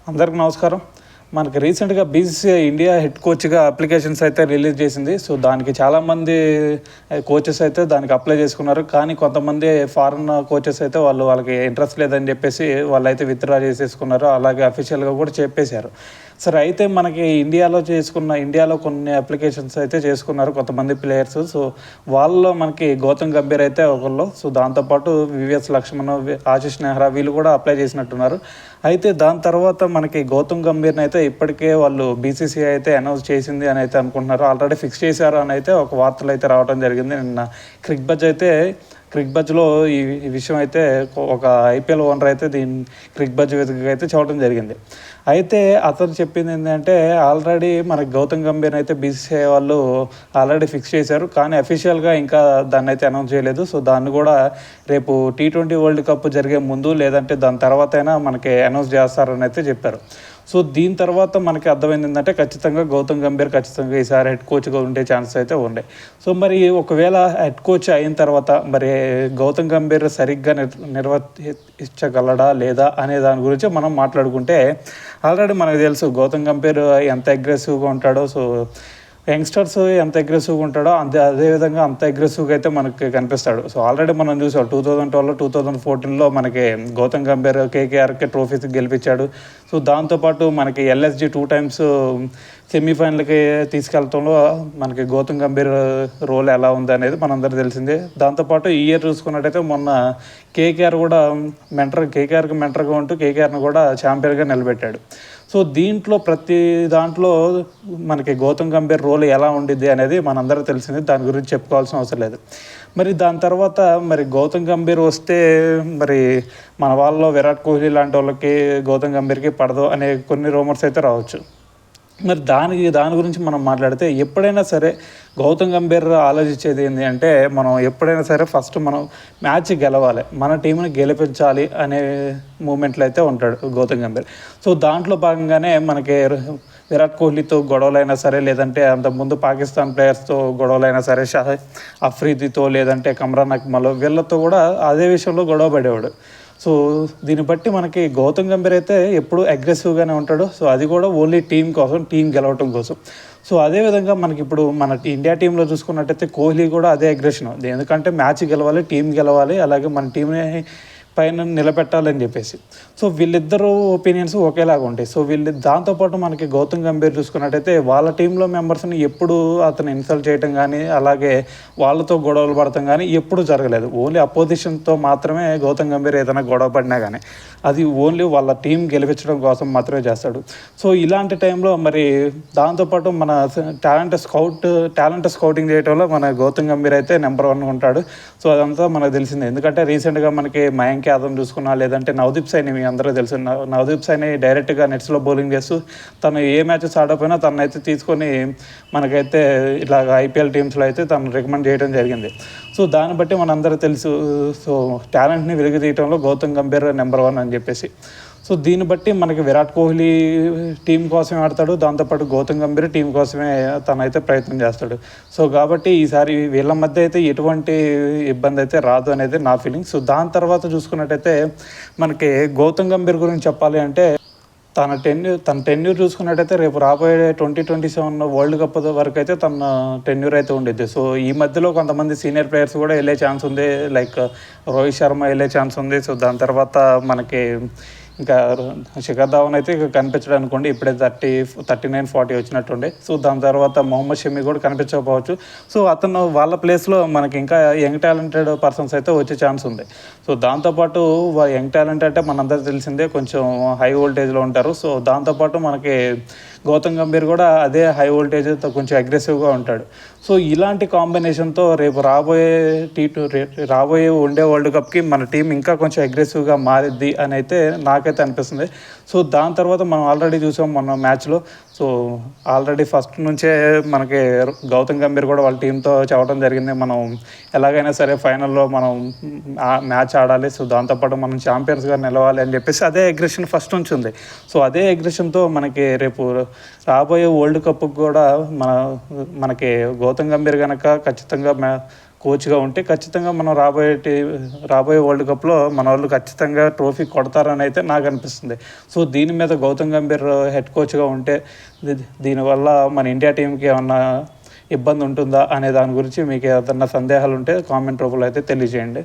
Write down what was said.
అందరికీ నమస్కారం. మనకి రీసెంట్గా బీసీసీఐ ఇండియా హెడ్ కోచ్గా అప్లికేషన్స్ అయితే రిలీజ్ చేసింది. సో దానికి చాలామంది కోచెస్ అయితే దానికి అప్లై చేసుకున్నారు. కానీ కొంతమంది ఫారెన్ కోచెస్ అయితే వాళ్ళకి ఇంట్రెస్ట్ లేదని చెప్పేసి వాళ్ళైతే విత్డ్రా చేసేసుకున్నారు. అలాగే అఫీషియల్గా కూడా చెప్పేశారు. సరే, అయితే మనకి ఇండియాలో కొన్ని అప్లికేషన్స్ అయితే చేసుకున్నారు కొంతమంది ప్లేయర్స్. సో వాళ్ళలో మనకి గౌతమ్ గంభీర్ అయితే ఒకళ్ళు. సో దాంతోపాటు వివిఎస్ లక్ష్మణ్, ఆశిష్ నెహ్రా వీళ్ళు కూడా అప్లై చేసినట్టున్నారు. అయితే దాని తర్వాత మనకి గౌతమ్ గంభీర్ని అయితే ఇప్పటికే వాళ్ళు బీసీసీఐ అయితే అనౌన్స్ చేసింది అని అయితే అనుకుంటున్నారు. ఆల్రెడీ ఫిక్స్ చేశారు అని అయితే ఒక వార్తలు అయితే రావడం జరిగింది. నిన్న క్రిక్ బజ్లో ఈ విషయం అయితే ఒక ఐపీఎల్ ఓనర్ అయితే క్రిక్ బజ్ వేదికగా అయితే చూడడం జరిగింది. అయితే అతను చెప్పింది ఏంటంటే ఆల్రెడీ మనకి గౌతమ్ గంభీర్ అయితే బీసీసీఐ వాళ్ళు ఆల్రెడీ ఫిక్స్ చేశారు, కానీ అఫీషియల్గా ఇంకా దాన్ని అయితే అనౌన్స్ చేయలేదు. సో దాన్ని కూడా రేపు T20 వరల్డ్ కప్ జరిగే ముందు లేదంటే దాని తర్వాత అయినా మనకి అనౌన్స్ చేస్తారని అయితే చెప్పారు. సో దీని తర్వాత మనకి అర్థమైంది ఏంటంటే ఖచ్చితంగా గౌతమ్ గంభీర్ ఈసారి హెడ్ కోచ్గా ఉండే ఛాన్సెస్ అయితే ఉన్నాయి. సో మరి ఒకవేళ హెడ్ కోచ్ అయిన తర్వాత మరి గౌతమ్ గంభీర్ సరిగ్గా నిర్వర్తించగలడా లేదా అనే దాని గురించి మనం మాట్లాడుకుంటే ఆల్రెడీ మనకు తెలుసు గౌతమ్ గంభీర్ ఎంత అగ్రెసివ్గా ఉంటాడో. సో యంగ్స్టర్స్ ఎంత అగ్రెసివ్గా ఉంటాడో అదేవిధంగా అంత అగ్రెసివ్గా అయితే మనకి కనిపిస్తాడు. సో ఆల్రెడీ మనం చూసాం 2012, 2014లో మనకి గౌతమ్ గంభీర్ కేకేఆర్కి ట్రోఫీస్ గెలిపించాడు. సో దాంతోపాటు మనకి LSG 2 times సెమీఫైనల్కి తీసుకెళ్లడంలో మనకి గౌతమ్ గంభీర్ రోల్ ఎలా ఉంది అనేది మనందరికీ తెలిసిందే. దాంతోపాటు ఈ ఇయర్ చూసుకున్నట్టయితే మొన్న కేకేఆర్కి మెంటర్గా ఉంటూ కేకేఆర్ని కూడా ఛాంపియన్గా నిలబెట్టాడు. సో ప్రతి దాంట్లో మనకి గౌతమ్ గంభీర్ రోల్ ఎలా ఉండిద్ది అనేది మనందరికీ తెలిసింది, దాని గురించి చెప్పుకోవాల్సిన అవసరం లేదు. మరి దాని తర్వాత మరి గౌతమ్ గంభీర్ వస్తే మరి మన వాళ్ళలో విరాట్ కోహ్లీ లాంటి వాళ్ళకి గౌతమ్ గంభీర్కి పడదు అనే కొన్ని రూమర్స్ అయితే రావచ్చు. మరి దాని గురించి మనం మాట్లాడితే ఎప్పుడైనా సరే గౌతమ్ గంభీర్ ఆలోచించేది ఏంటి అంటే మనం ఎప్పుడైనా సరే ఫస్ట్ మనం మ్యాచ్ గెలవాలి, మన టీంని గెలిపించాలి అనే మూమెంట్లో అయితే ఉంటాడు గౌతమ్ గంభీర్. సో దాంట్లో భాగంగానే మనకి విరాట్ కోహ్లీతో గొడవలైనా సరే, లేదంటే అంతకుముందు పాకిస్తాన్ ప్లేయర్స్తో గొడవలైనా సరే, అఫ్రీదీతో లేదంటే కమ్రాన్ అక్మల్ వీళ్ళతో కూడా అదే విషయంలో గొడవ పడేవాడు. సో దీన్ని బట్టి మనకి గౌతమ్ గంభీర్ అయితే ఎప్పుడు అగ్రెసివ్గానే ఉంటాడు. సో అది కూడా ఓన్లీ టీం గెలవటం కోసం. సో అదేవిధంగా మనకి ఇప్పుడు మన ఇండియా టీంలో చూసుకున్నట్టయితే కోహ్లీ కూడా అదే అగ్రెషన్. ఎందుకంటే మ్యాచ్ గెలవాలి, టీం గెలవాలి, అలాగే మన టీంని పైన నిలబెట్టాలని చెప్పేసి. సో వీళ్ళిద్దరూ ఒపీనియన్స్ ఒకేలాగా ఉంటాయి. సో దాంతోపాటు మనకి గౌతమ్ గంభీర్ చూసుకున్నట్టయితే వాళ్ళ టీంలో మెంబర్స్ని ఎప్పుడు అతను ఇన్సల్ట్ చేయడం కానీ అలాగే వాళ్ళతో గొడవలు పడటం కానీ ఎప్పుడు జరగలేదు. ఓన్లీ అపోజిషన్తో మాత్రమే గౌతమ్ గంభీర్ ఏదైనా గొడవ పడినా కానీ అది ఓన్లీ వాళ్ళ టీం గెలిపించడం కోసం మాత్రమే చేస్తాడు. సో ఇలాంటి టైంలో మరి దాంతోపాటు మన టాలెంట్ స్కౌటింగ్ చేయడంలో మన గౌతమ్ గంభీర్ అయితే నెంబర్ 1 ఉంటాడు. సో అదంతా మనకు తెలిసిందే. ఎందుకంటే రీసెంట్గా మనకి మయాంక్ యాదవ్ చూసుకున్నా, లేదంటే నవదీప్ సైని మీ అందరూ తెలుసు. నవదీప్ సైని డైరెక్ట్గా నెట్స్లో బౌలింగ్ చేస్తూ తను ఏ మ్యాచెస్ ఆడకపోయినా తనైతే తీసుకొని మనకైతే ఇలాగ IPL టీమ్స్లో అయితే తను రికమెండ్ చేయడం జరిగింది. సో దాన్ని బట్టి మనందరూ తెలుసు. సో టాలెంట్ని వెలుగుతీయడంలో గౌతమ్ గంభీర్ నెంబర్ 1 అని చెప్పేసి. సో దీన్ని బట్టి మనకి విరాట్ కోహ్లీ టీం కోసమే ఆడతాడు, దాంతోపాటు గౌతమ్ గంభీర్ టీం కోసమే తనైతే ప్రయత్నం చేస్తాడు. సో కాబట్టి ఈసారి వీళ్ళ మధ్య అయితే ఎటువంటి ఇబ్బంది అయితే రాదు అనేది నా ఫీలింగ్. సో దాని తర్వాత చూసుకున్నట్టయితే మనకి గౌతమ్ గంభీర్ గురించి చెప్పాలి అంటే తన టెన్యూర్ చూసుకున్నట్టయితే రేపు రాబోయే 2027 వరల్డ్ కప్ వరకు అయితే తన టెన్యూర్ అయితే ఉండేది. సో ఈ మధ్యలో కొంతమంది సీనియర్ ప్లేయర్స్ కూడా వెళ్ళే ఛాన్స్ ఉంది, లైక్ రోహిత్ శర్మ వెళ్ళే ఛాన్స్ ఉంది. సో దాని తర్వాత మనకి ఇంకా శిఖర్ ధావన్ అయితే కనిపించడం అనుకోండి, ఇప్పుడే 39-40 వచ్చినట్టుండే. సో దాని తర్వాత మొహమ్మద్ షమి కూడా కనిపించకపోవచ్చు. సో అతను వాళ్ళ ప్లేస్లో మనకి ఇంకా యంగ్ టాలెంటెడ్ పర్సన్స్ అయితే వచ్చే ఛాన్స్ ఉంది. సో దాంతోపాటు యంగ్ టాలెంట్ అంటే మనందరూ తెలిసిందే కొంచెం హై వోల్టేజ్లో ఉంటారు. సో దాంతోపాటు మనకి గౌతమ్ గంభీర్ కూడా అదే హై వోల్టేజ్తో కొంచెం అగ్రెసివ్గా ఉంటాడు. సో ఇలాంటి కాంబినేషన్తో రేపు రాబోయే వన్డే వరల్డ్ కప్కి మన టీం ఇంకా కొంచెం అగ్రెసివ్గా మారిద్ది అని అయితే నాకైతే అనిపిస్తుంది. సో దాని తర్వాత మనం ఆల్రెడీ చూసాం మొన్న మ్యాచ్లో. సో ఆల్రెడీ ఫస్ట్ నుంచే మనకి గౌతమ్ గంభీర్ కూడా వాళ్ళ టీంతో చెప్పడం జరిగింది, మనం ఎలాగైనా సరే ఫైనల్లో మనం మ్యాచ్ ఆడాలి, సో దాంతోపాటు మనం ఛాంపియన్స్గా నిలవాలి అని చెప్పేసి అదే అగ్రెషన్ ఫస్ట్ నుంచి ఉంది. సో అదే అగ్రెషన్తో మనకి రేపు రాబోయే వరల్డ్ కప్కి కూడా మనకి గౌతమ్ గంభీర్ కనుక ఖచ్చితంగా కోచ్గా ఉంటే ఖచ్చితంగా మనం రాబోయే వరల్డ్ కప్లో మన వాళ్ళు ఖచ్చితంగా ట్రోఫీ కొడతారని అయితే నాకు అనిపిస్తుంది. సో దీని మీద గౌతమ్ గంభీర్ హెడ్ కోచ్గా ఉంటే దీనివల్ల మన ఇండియా టీంకి ఏమన్నా ఇబ్బంది ఉంటుందా అనే దాని గురించి మీకు ఏదన్నా సందేహాలు ఉంటే కామెంట్ రూపంలో అయితే తెలియజేయండి.